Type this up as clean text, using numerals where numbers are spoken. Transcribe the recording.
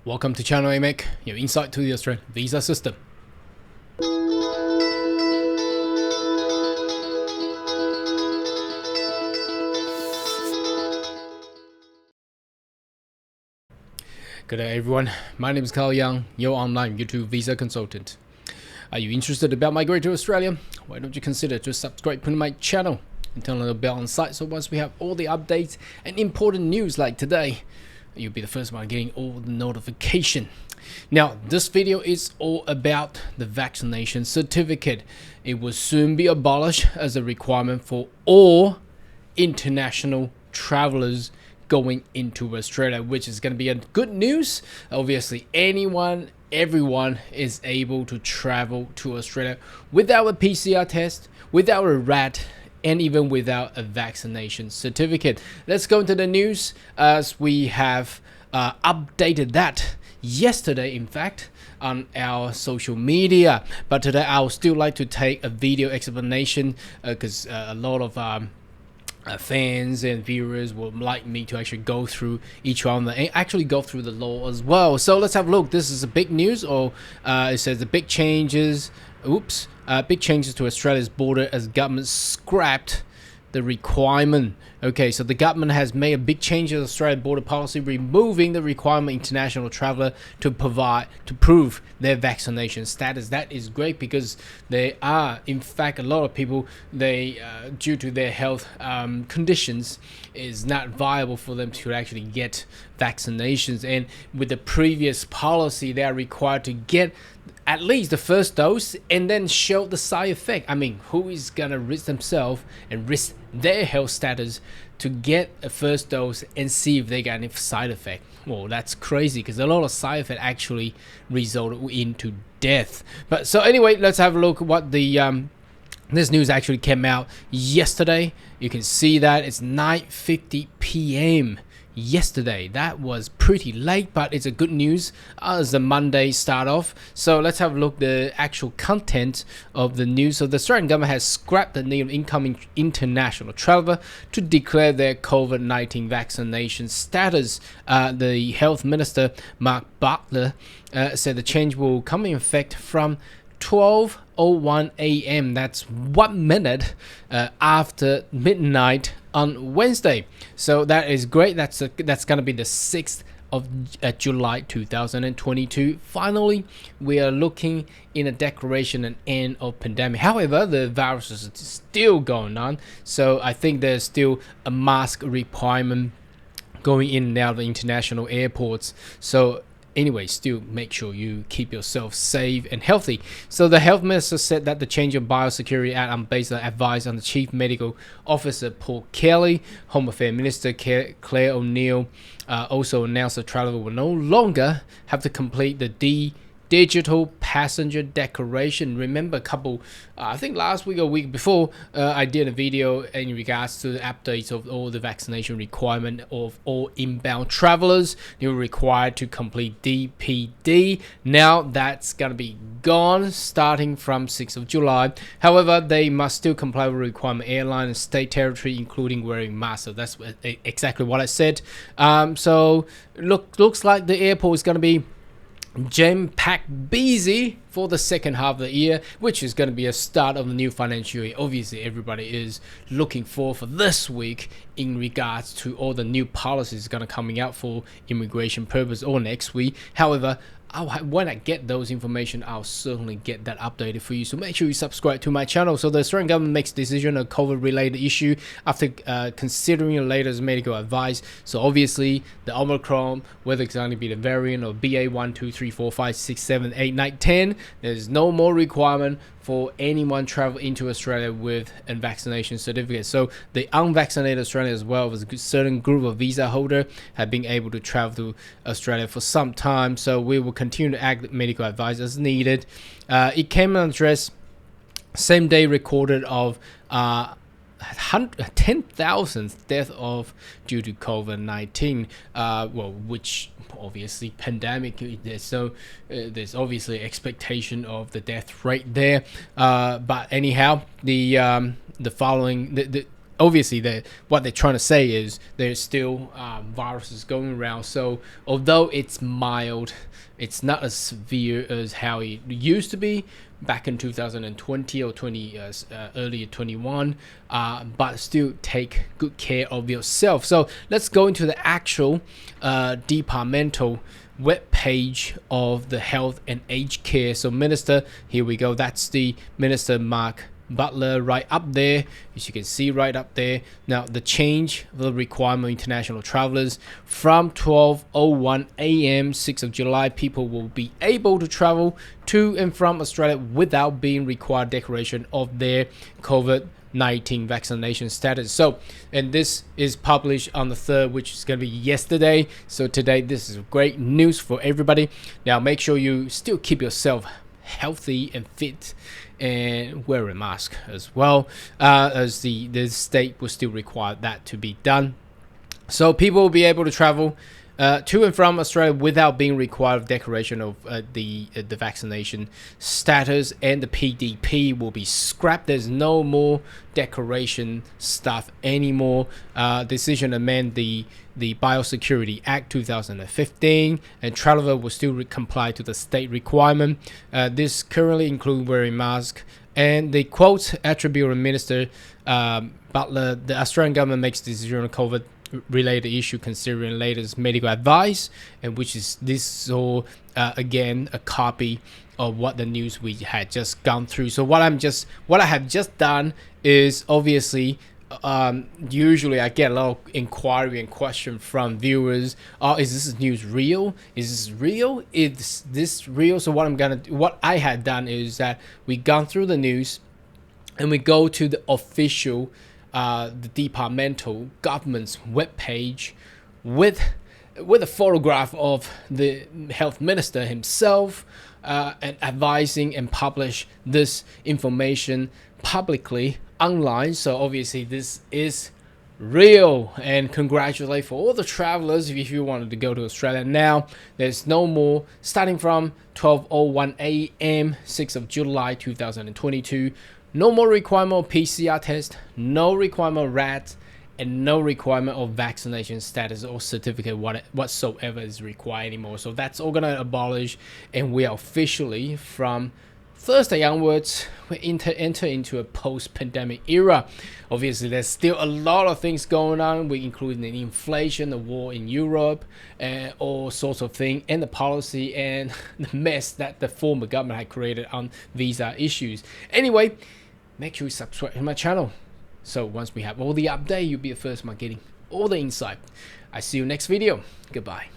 Welcome to Channel AMEC, your insight to the Australian visa system. Good day everyone, my name is Carl Young, your online YouTube visa consultant. Are you interested about migrating to Australia? Why don't you consider to subscribe to my channel and turn on the bell on site so once we have all the updates and important news like today, you'll be the first one getting all the notification. Now, this video is all about the vaccination certificate. It will soon be abolished as a requirement for all international travelers going into Australia, which is going to be a good news. Obviously, everyone is able to travel to Australia without a PCR test, without a RAT, and even without a vaccination certificate. Let's go into the news as we have updated that yesterday, in fact, on our social media. But today, I would still like to take a video explanation because a lot of fans and viewers would like me to actually go through each one and actually go through the law as well. So let's have a look. This is a big news, or it says the big changes. Big changes to Australia's border as government scrapped the requirement. Okay, so the government has made a big change to Australian border policy, removing the requirement international traveler to prove their vaccination status. That is great because there are, in fact, a lot of people, they due to their health conditions, is not viable for them to actually get vaccinations. And with the previous policy, they are required to get at least the first dose and then show the side effect. I mean, who is gonna risk themselves and risk their health status to get a first dose and see if they got any side effect? Well, that's crazy because a lot of side effect actually resulted into death. But so anyway, let's have a look at what the this news actually came out yesterday. You can see that it's 9:50 p.m. yesterday. That was pretty late, but it's a good news as the Monday start off. So let's have a look at the actual content of the news. So the Australian government has scrapped the need of incoming international traveller to declare their COVID-19 vaccination status. The Health Minister Mark Butler said the change will come in effect from 12:01 a.m. That's 1 minute after midnight on Wednesday. So that is great. That's going to be the 6th of July 2022. Finally, we are looking in a declaration and end of pandemic. However, the virus is still going on. So I think there's still a mask requirement going in and out of the international airports. So anyway, still make sure you keep yourself safe and healthy. So the health minister said that the change of Biosecurity Act based on advice on the Chief Medical Officer Paul Kelly. Home Affairs Minister Claire O'Neil also announced that travelers will no longer have to complete the digital passenger declaration. Remember I think last week or week before, I did a video in regards to the updates of all the vaccination requirement of all inbound travelers. They were required to complete DPD. Now that's going to be gone starting from 6th of July. However, they must still comply with requirement airline and state territory, including wearing masks. So that's exactly what I said. So looks like the airport is going to be jam-packed busy for the second half of the year, which is going to be a start of the new financial year. Obviously, everybody is looking forward for this week in regards to all the new policies going to coming out for immigration purpose or next week. However, when I get those information, I'll certainly get that updated for you. So make sure you subscribe to my channel. So the Australian government makes decision on a COVID-related issue after considering the latest medical advice. So obviously, the Omicron, whether it's going to be the variant or BA 1, 2, 3, 4, 5, 6, 7, 8, 9, 10, there's no more requirement for anyone travel into Australia with a vaccination certificate. So the unvaccinated Australians, as well as a certain group of visa holder, have been able to travel to Australia for some time. So we will continue to act medical advice as needed. It came on address same day recorded of 10,000th death due to COVID-19, which obviously pandemic. There's obviously expectation of the death rate there. But anyhow, the following obviously what they're trying to say is there's still viruses going around. So although it's mild, it's not as severe as how it used to be back in 2020 or earlier 21, but still take good care of yourself. So let's go into the actual departmental web page of the health and aged care. So minister, here we go, that's the Minister Mark Butler right up there, as you can see right up there. Now the change of the requirement of international travelers from 12:01 a.m. 6th of July, people will be able to travel to and from Australia without being required declaration of their COVID-19 vaccination status. So, and this is published on the 3rd, which is going to be yesterday. So today, this is great news for everybody. Now make sure you still keep yourself healthy and fit, and wear a mask as well, as the state will still require that to be done. So people will be able to travel to and from Australia without being required of declaration of the vaccination status, and the PDP will be scrapped. There's no more declaration stuff anymore. Decision to amend the Biosecurity Act 2015, and traveler will still comply to the state requirement. This currently include wearing mask, and the quote attribute Minister Butler: the Australian government makes decision on COVID related issue considering latest medical advice, and which is this all again a copy of what the news we had just gone through. So what I have just done is, obviously usually I get a lot of inquiry and question from viewers. Is this news real? Is this real? Is this real? So what I had done is that we gone through the news, and we go to the official the departmental government's webpage with a photograph of the health minister himself, and advising and publish this information publicly online. So obviously this is real, and congratulate for all the travelers if you wanted to go to Australia. Now there's no more, starting from 12:01 a.m. 6th of July 2022, no more requirement of PCR test, no requirement of RAT, and no requirement of vaccination status or certificate whatsoever is required anymore. So that's all gonna abolish, and we are officially, from Thursday onwards, we enter into a post-pandemic era. Obviously, there's still a lot of things going on, including the inflation, the war in Europe, all sorts of things, and the policy and the mess that the former government had created on visa issues. Anyway, make sure you subscribe to my channel, so once we have all the update, you'll be the first one getting all the insight. I see you next video. Goodbye.